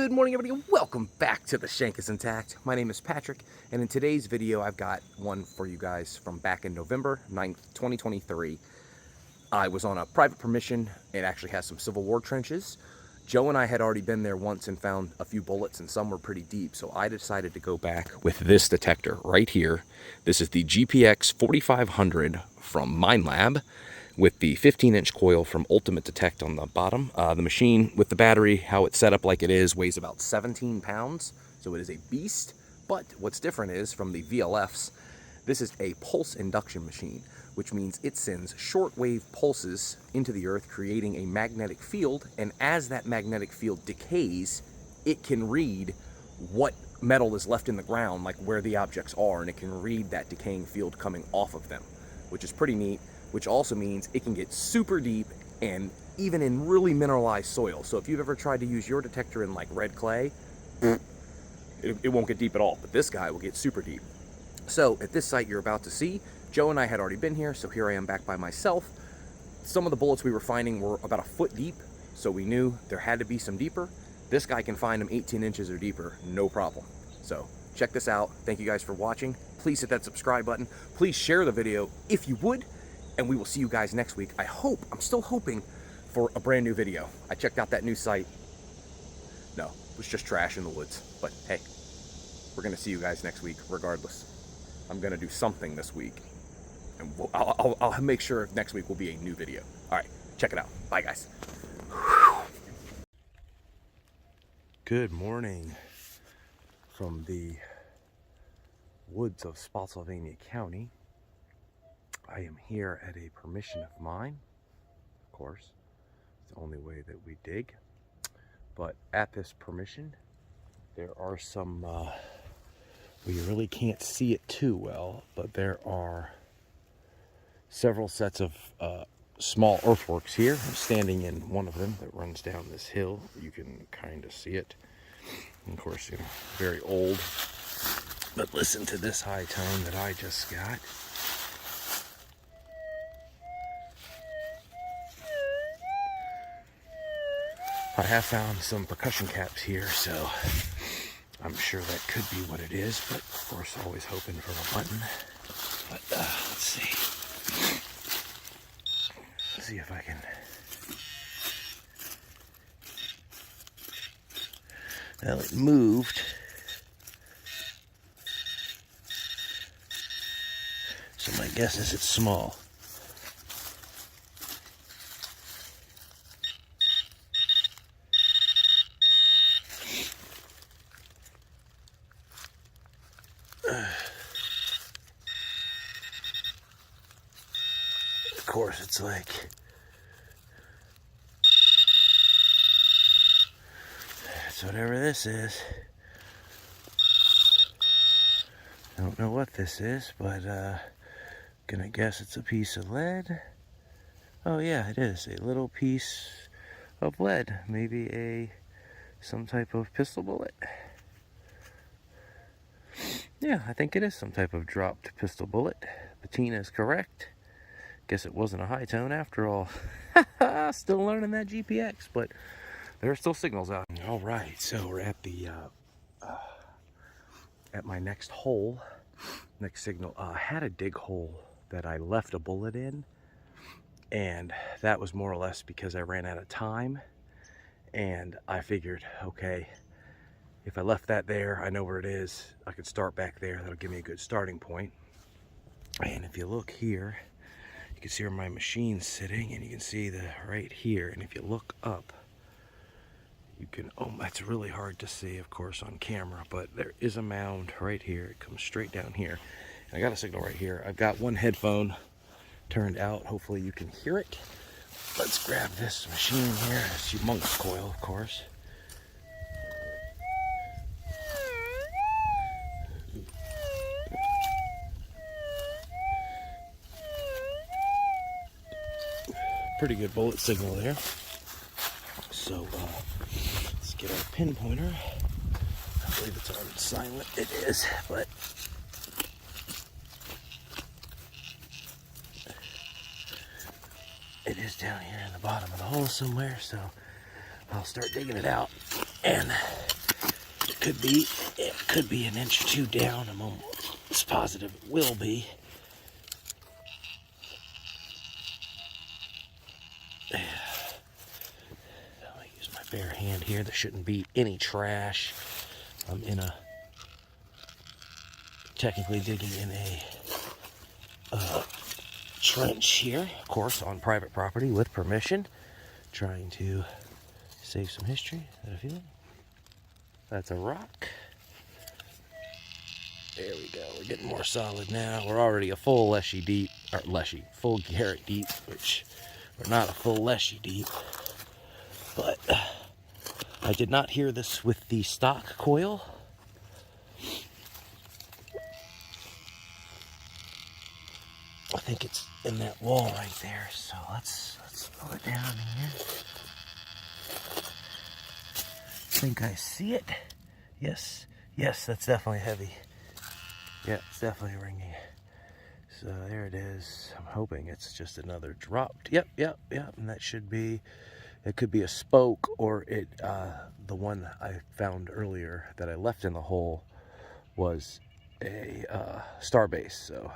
Good morning, everybody, and welcome back to The Shank is Intact. My name is Patrick, and in today's video, I've got one for you guys from back in November 9th, 2023. I was on a private permission. It actually has some Civil War trenches. Joe and I had already been there once and found a few bullets, and some were pretty deep, so I decided to go back with this detector right here. This is the GPX 4500 from Minelab, with the 15-inch coil from Ultimate Detect on the bottom. The machine with the battery, how it's set up like it is, weighs about 17 pounds, so it is a beast. But what's different is, from the VLFs, this is a pulse induction machine, which means it sends shortwave pulses into the earth, creating a magnetic field, and as that magnetic field decays, it can read what metal is left in the ground, like where the objects are, and it can read that decaying field coming off of them, which is pretty neat. Which also means it can get super deep and even in really mineralized soil. So if you've ever tried to use your detector in like red clay, it won't get deep at all, but this guy will get super deep. So at this site you're about to see, Joe and I had already been here, so here I am back by myself. Some of the bullets we were finding were about a foot deep, so we knew there had to be some deeper. This guy can find them 18 inches or deeper, no problem. So check this out. Thank you guys for watching. Please hit that subscribe button. Please share the video if you would. And we will see you guys next week. I'm still hoping for a brand new video. I checked out that new site. No, it was just trash in the woods. But hey, we're gonna see you guys next week regardless. I'm gonna do something this week. And I'll make sure next week will be a new video. All right, check it out. Bye, guys. Good morning from the woods of Spotsylvania County. I am here at a permission of mine, of course. It's the only way that we dig. But at this permission, there are some, well, you really can't see it too well, but there are several sets of small earthworks here. I'm standing in one of them that runs down this hill. You can kind of see it. And of course, you know, very old. But listen to this high tone that I just got. I have found some percussion caps here, so I'm sure that could be what it is, but of course always hoping for a button. But let's see. Let's see if I can. Well, it moved. So my guess is it's small. Of course, it's like it's whatever this is. I don't know what this is, but gonna guess it's a piece of lead. Oh yeah, it is a little piece of lead, maybe some type of pistol bullet. Yeah, I think it is some type of dropped pistol bullet. Patina is correct. Guess it wasn't a high tone after all. Still learning that GPX, but there are still signals out. All right, so we're at the at my next hole, next signal. I had a dig hole that I left a bullet in, and that was more or less because I ran out of time. And I figured, okay, if I left that there, I know where it is. I could start back there. That'll give me a good starting point. And if you look here, you can see where my machine's sitting, and you can see the right here. And if you look up, you can, oh, that's really hard to see, of course, on camera, but there is a mound right here. It comes straight down here. And I got a signal right here. I've got one headphone turned out. Hopefully you can hear it. Let's grab this machine here. It's a humongous coil, of course. Pretty good bullet signal there. So let's get our pin pointer. I believe it's on silent. It is, but it is down here in the bottom of the hole somewhere. So I'll start digging it out and It could be an inch or two down. I'm almost positive it will be. I'll use my bare hand here. There shouldn't be any trash. I'm technically digging in a trench here, of course, on private property with permission. Trying to save some history. Is that a feeling? That's a rock. There we go. We're getting more solid now. We're already a full leshy deep, or full Garrett deep, which we're not a full leshy deep. But I did not hear this with the stock coil. I think it's in that wall right there. So let's pull it down here. I think I see it. Yes, that's definitely heavy. Yeah, it's definitely ringing. So there it is. I'm hoping it's just another dropped. Yep. And that should be, it could be a spoke, or the one I found earlier that I left in the hole was a star base. So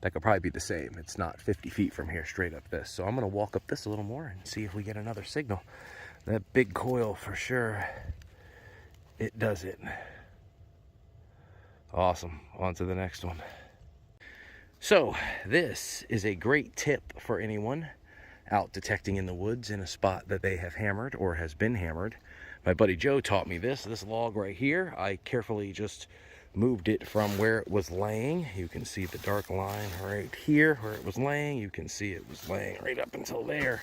that could probably be the same. It's not 50 feet from here straight up this. So I'm gonna walk up this a little more and see if we get another signal. That big coil for sure, it does it. Awesome, on to the next one. So this is a great tip for anyone out detecting in the woods in a spot that they have hammered or has been hammered. My buddy Joe taught me this log right here. I carefully just moved it from where it was laying. You can see the dark line right here where it was laying. You can see it was laying right up until there.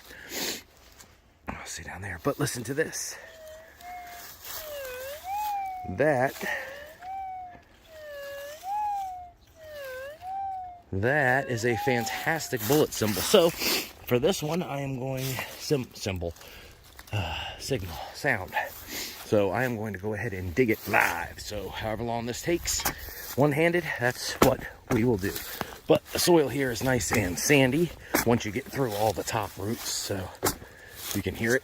I'll see down there. But listen to this. That is a fantastic bullet symbol. So for this one, I am going signal sound. So I am going to go ahead and dig it live. So however long this takes, one-handed, that's what we will do. But the soil here is nice and sandy once you get through all the top roots. So you can hear it.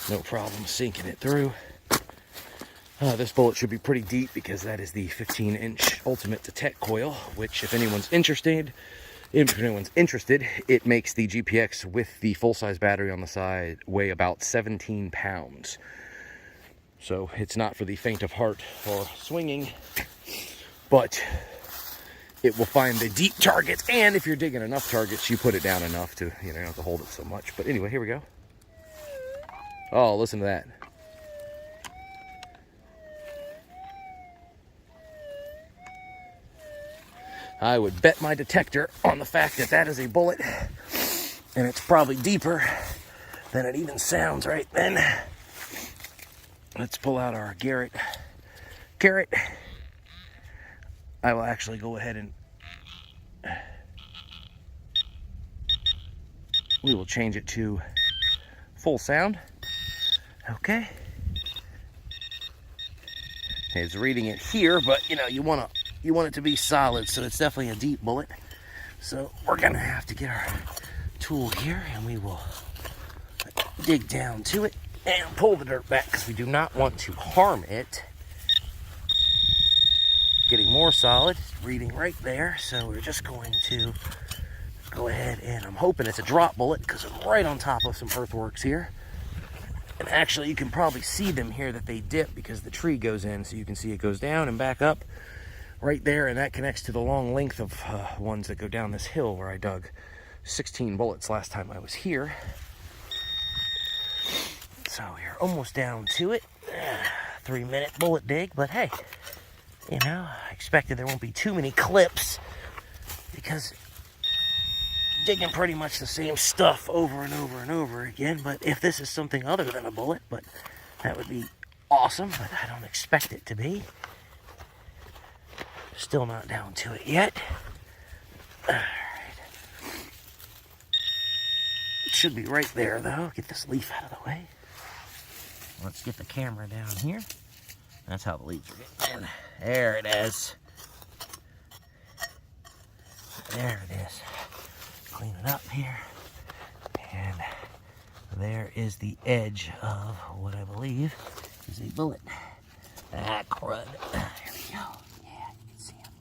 No problem sinking it through. This bullet should be pretty deep because that is the 15-inch ultimate detect coil, which if anyone's interested, it makes the GPX with the full-size battery on the side weigh about 17 pounds. So it's not for the faint of heart or swinging, but it will find the deep targets, and if you're digging enough targets, you put it down enough to, you don't have to hold it so much. But anyway, here we go. Oh, listen to that. I would bet my detector on the fact that that is a bullet, and it's probably deeper than it even sounds right then. Let's pull out our Garrett. I will actually go ahead and we will change it to full sound. Okay. It's reading it here, but you want it to be solid, so it's definitely a deep bullet. So we're gonna have to get our tool here, and we will dig down to it and pull the dirt back because we do not want to harm it. Getting more solid, reading right there. So we're just going to go ahead, and I'm hoping it's a drop bullet because I'm right on top of some earthworks here. And actually you can probably see them here that they dip because the tree goes in, so you can see it goes down and back up right there, and that connects to the long length of ones that go down this hill where I dug 16 bullets last time I was here. So we're almost down to it. 3-minute bullet dig, but hey, I expected there won't be too many clips because digging pretty much the same stuff over and over and over again. But if this is something other than a bullet, but that would be awesome, but I don't expect it to be. Still not down to it yet. All right. It should be right there though. Get this leaf out of the way. Let's get the camera down here. That's how the leaves are getting in. There it is. There it is. Clean it up here. And there is the edge of what I believe is a bullet. Ah, crud. There we go. Yeah, you can see him.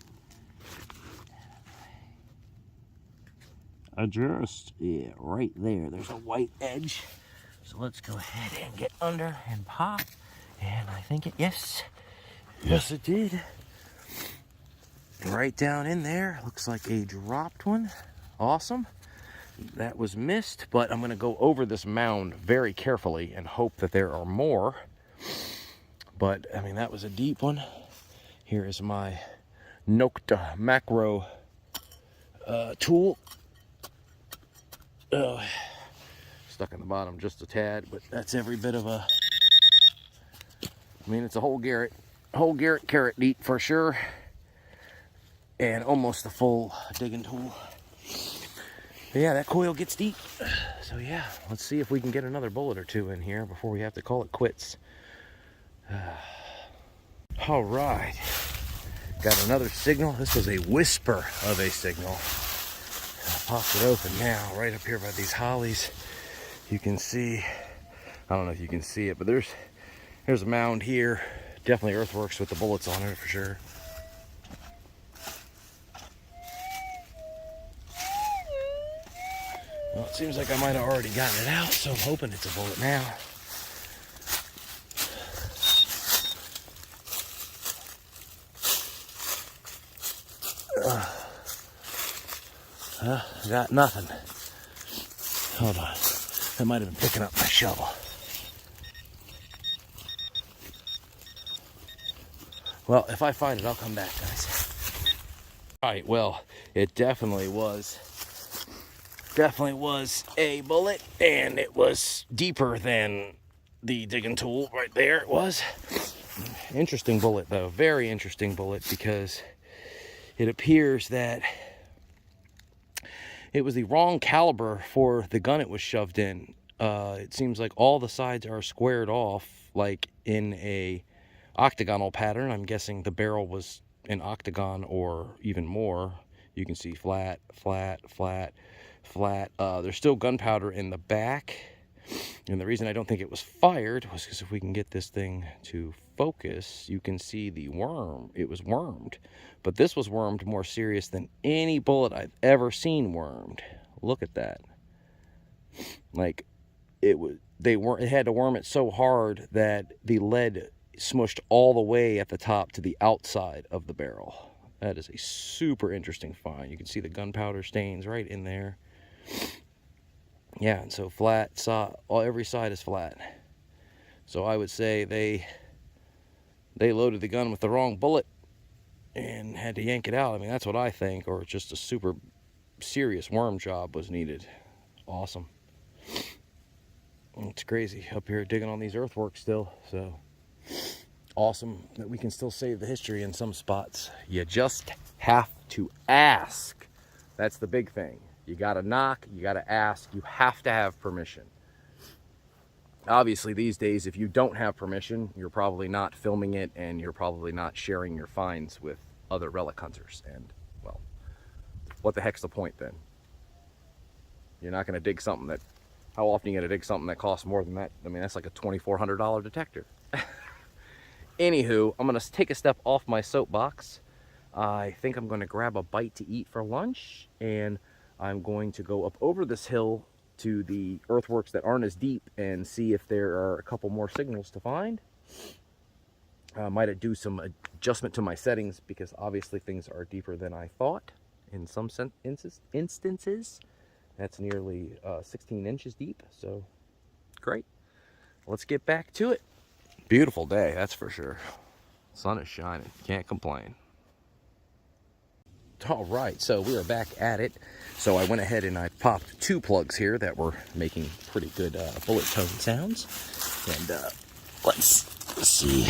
Adjust. Yeah, right there. There's a white edge. So let's go ahead and get under and pop. And I think it, yes. Yes, it did. Right down in there. Looks like a dropped one. Awesome. That was missed, but I'm going to go over this mound very carefully and hope that there are more. But, I mean, that was a deep one. Here is my Nokta macro tool. Stuck in the bottom just a tad, but that's every bit of a... I mean, it's a whole Garrett carrot deep for sure. And almost a full digging tool. But yeah, that coil gets deep. So yeah, let's see if we can get another bullet or two in here before we have to call it quits. All right, got another signal. This was a whisper of a signal. I popped it open now, right up here by these hollies. You can see, I don't know if you can see it, but there's a mound here. Definitely earthworks with the bullets on it for sure. Well, it seems like I might have already gotten it out, so I'm hoping it's a bullet now. Got nothing. Hold on. I might have been picking up my shovel. Well, if I find it, I'll come back, guys. All right, well, it definitely was a bullet, and it was deeper than the digging tool right there. It was. Interesting bullet, though. Very interesting bullet, because it appears that it was the wrong caliber for the gun it was shoved in. It seems like all the sides are squared off, like in a octagonal pattern. I'm guessing the barrel was an octagon or even more. You can see flat, flat, flat, flat. There's still gunpowder in the back. And the reason I don't think it was fired was because if we can get this thing to focus, you can see the worm. It was wormed. But this was wormed more serious than any bullet I've ever seen wormed. Look at that. Like, it had to worm it so hard that the lead smushed all the way at the top to the outside of the barrel. That is a super interesting find. You can see the gunpowder stains right in there. Yeah, and so flat, every side is flat. So I would say they loaded the gun with the wrong bullet and had to yank it out. I mean, that's what I think, or just a super serious worm job was needed. Awesome. It's crazy up here digging on these earthworks still, so awesome that we can still save the history in some spots. You just have to ask. That's the big thing. You gotta knock, you gotta ask, you have to have permission. Obviously these days, if you don't have permission, you're probably not filming it, and you're probably not sharing your finds with other relic hunters. And, well, what the heck's the point then? You're not gonna dig something that, how often are you gonna dig something that costs more than that? I mean, that's like a $2,400 detector. Anywho, I'm gonna take a step off my soapbox. I think I'm gonna grab a bite to eat for lunch, and I'm going to go up over this hill to the earthworks that aren't as deep and see if there are a couple more signals to find. Might do some adjustment to my settings, because obviously things are deeper than I thought in some instances. That's nearly 16 inches deep, so great. Let's get back to it. Beautiful day, that's for sure. Sun is shining, can't complain. All right, so we are back at it. So I went ahead and I popped 2 plugs here that were making pretty good bullet tone sounds. And let's see.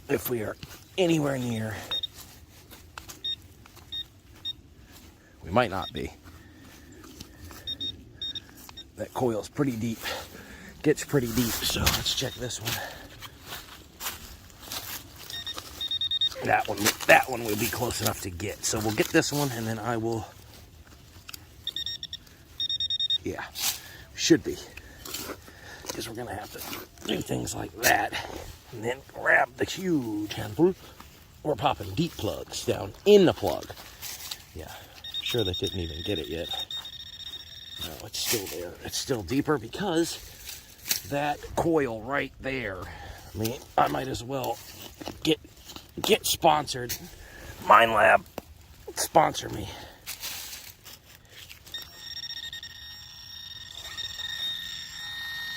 If we are anywhere near. We might not be. That coil's pretty deep. Gets pretty deep, so let's check this one. That one will be close enough to get. So we'll get this one, and then I will, yeah, Should be. Because we're going to have to do things like that. And then grab the huge handful. We're popping deep plugs down in the plug. Yeah, sure that didn't even get it yet. No, it's still there. It's still deeper because that coil right there. I mean, I might as well get sponsored. Minelab, sponsor me.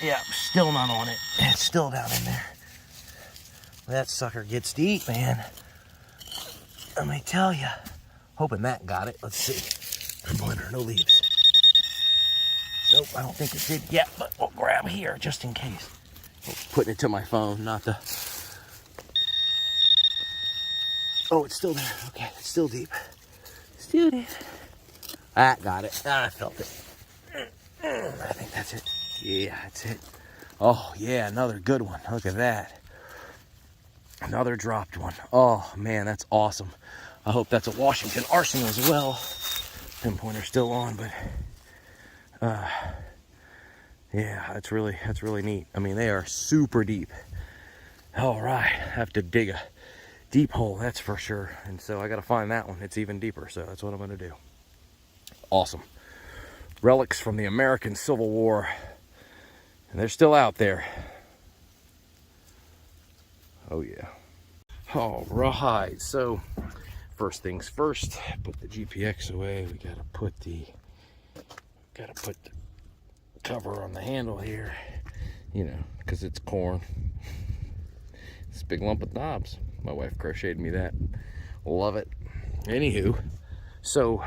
Yeah, still not on it. It's still down in there. That sucker gets deep, man. Let me tell you. Hoping that got it. Let's see. Pointer, no leaves. Nope, I don't think it did yet, but we'll grab here just in case. Putting it to my phone, not the... Oh, it's still there. Okay, it's still deep. Still deep. That got it. I felt it. I think that's it. Yeah, that's it. Oh, yeah, another good one. Look at that. Another dropped one. Oh, man, that's awesome. I hope that's a Washington Arsenal as well. Pinpointer's still on, but... yeah, that's really neat. I mean, they are super deep. All right, I have to dig a deep hole, that's for sure. And so I got to find that one. It's even deeper, so that's what I'm going to do. Awesome. Relics from the American Civil War. And they're still out there. Oh, yeah. All right, so first things first, put the GPX away. We got to put the cover on the handle here, you know, because it's corn. This big lump of knobs. My wife crocheted me that. Love it. Anywho, so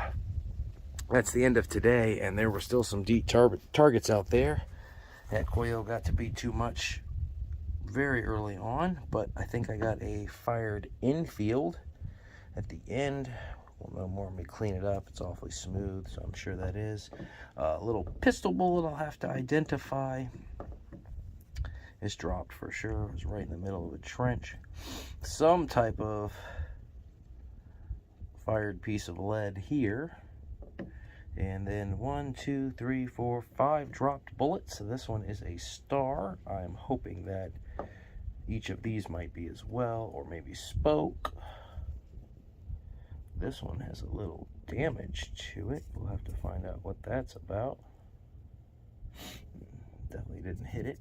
that's the end of today, and there were still some deep targets out there. That coil got to be too much very early on, but I think I got a fired infield at the end. We'll know more when we clean it up. It's awfully smooth, so I'm sure that is. A little pistol bullet I'll have to identify. It's dropped for sure. It was right in the middle of a trench. Some type of fired piece of lead here. And then 1, 2, 3, 4, 5 dropped bullets. So this one is a star. I'm hoping that each of these might be as well, or maybe spoke. This one has a little damage to it. We'll have to find out what that's about. Definitely didn't hit it.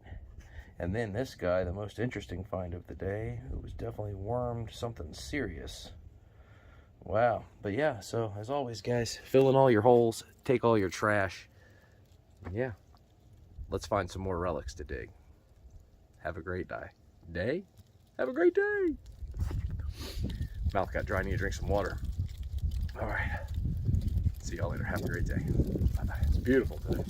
And then this guy, the most interesting find of the day, who was definitely wormed something serious. Wow. But yeah, so as always, guys, fill in all your holes, take all your trash. And yeah, let's find some more relics to dig. Have a great day. Have a great day. Mouth got dry. I need to drink some water. All right. See y'all later. Have a great day. Bye-bye. It's beautiful today.